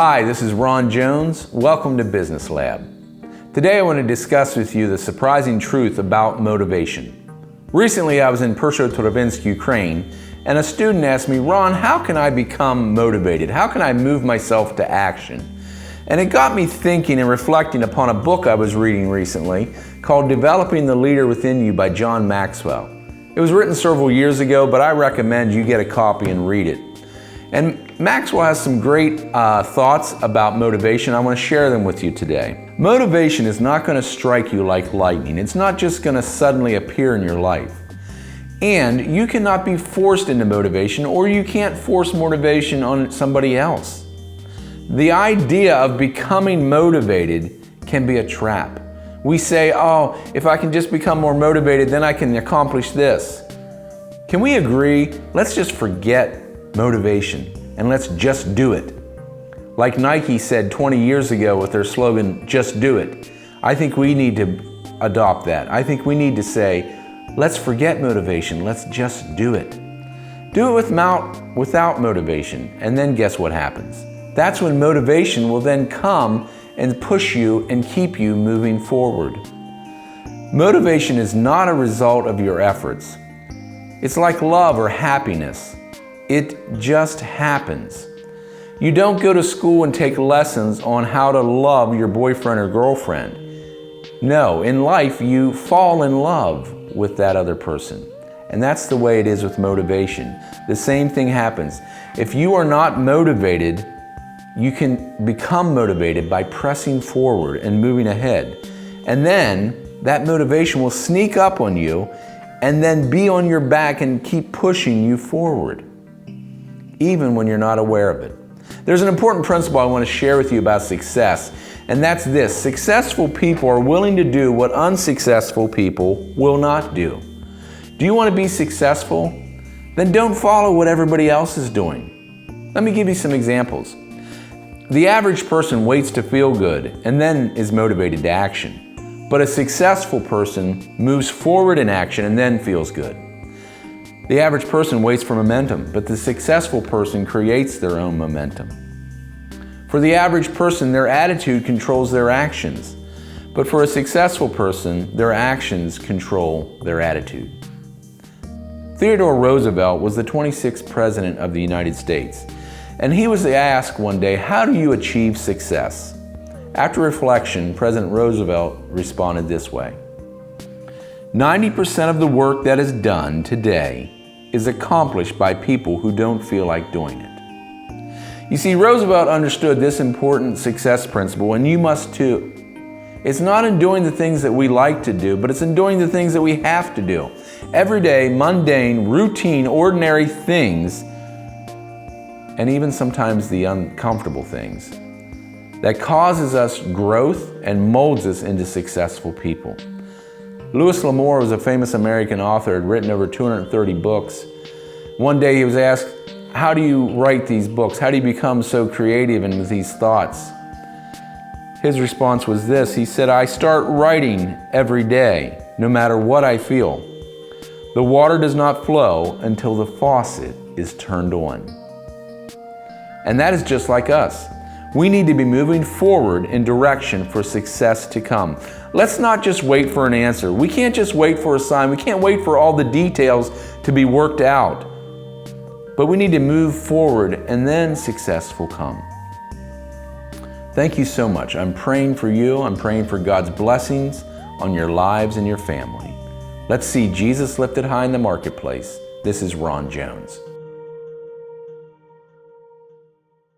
Hi, this is Ron Jones. Welcome to Business Lab. Today I want to discuss with you the surprising truth about motivation. Recently I was in Persho-Travinsk, Ukraine, and a student asked me, Ron, how can I become motivated? How can I move myself to action? And it got me thinking and reflecting upon a book I was reading recently called Developing the Leader Within You by John Maxwell. It was written several years ago, but I recommend you get a copy and read it. And Maxwell has some great thoughts about motivation. I want to share them with you today. Motivation is not going to strike you like lightning. It's not just going to suddenly appear in your life. And you cannot be forced into motivation, or you can't force motivation on somebody else. The idea of becoming motivated can be a trap. We say, oh, if I can just become more motivated, then I can accomplish this. Can we agree? Let's just forget motivation and let's just do it. Like Nike said 20 years ago with their slogan, just do it. I think we need to adopt that. I think we need to say, let's forget motivation, let's just do it. Do it without motivation, and then guess what happens? That's when motivation will then come and push you and keep you moving forward. Motivation is not a result of your efforts. It's like love or happiness. It just happens. You don't go to school and take lessons on how to love your boyfriend or girlfriend. No, in life you fall in love with that other person. And that's the way it is with motivation. The same thing happens. If you are not motivated, you can become motivated by pressing forward and moving ahead. And then that motivation will sneak up on you and then be on your back and keep pushing you forward, even when you're not aware of it. There's an important principle I want to share with you about success, and that's this. Successful people are willing to do what unsuccessful people will not do. Do you want to be successful? Then don't follow what everybody else is doing. Let me give you some examples. The average person waits to feel good and then is motivated to action. But a successful person moves forward in action and then feels good. The average person waits for momentum, but the successful person creates their own momentum. For the average person, their attitude controls their actions. But for a successful person, their actions control their attitude. Theodore Roosevelt was the 26th President of the United States. And he was asked one day, how do you achieve success? After reflection, President Roosevelt responded this way: 90% of the work that is done today is accomplished by people who don't feel like doing it. You see, Roosevelt understood this important success principle, and you must too. It's not in doing the things that we like to do, but it's in doing the things that we have to do. Everyday, mundane, routine, ordinary things, and even sometimes the uncomfortable things, that causes us growth and molds us into successful people. Louis L'Amour was a famous American author, had written over 230 books. One day he was asked, how do you write these books? How do you become so creative and with these thoughts? His response was this. He said, I start writing every day, no matter what I feel. The water does not flow until the faucet is turned on. And that is just like us. We need to be moving forward in direction for success to come. Let's not just wait for an answer. We can't just wait for a sign. We can't wait for all the details to be worked out. But we need to move forward, and then success will come. Thank you so much. I'm praying for you. I'm praying for God's blessings on your lives and your family. Let's see Jesus lifted high in the marketplace. This is Ron Jones.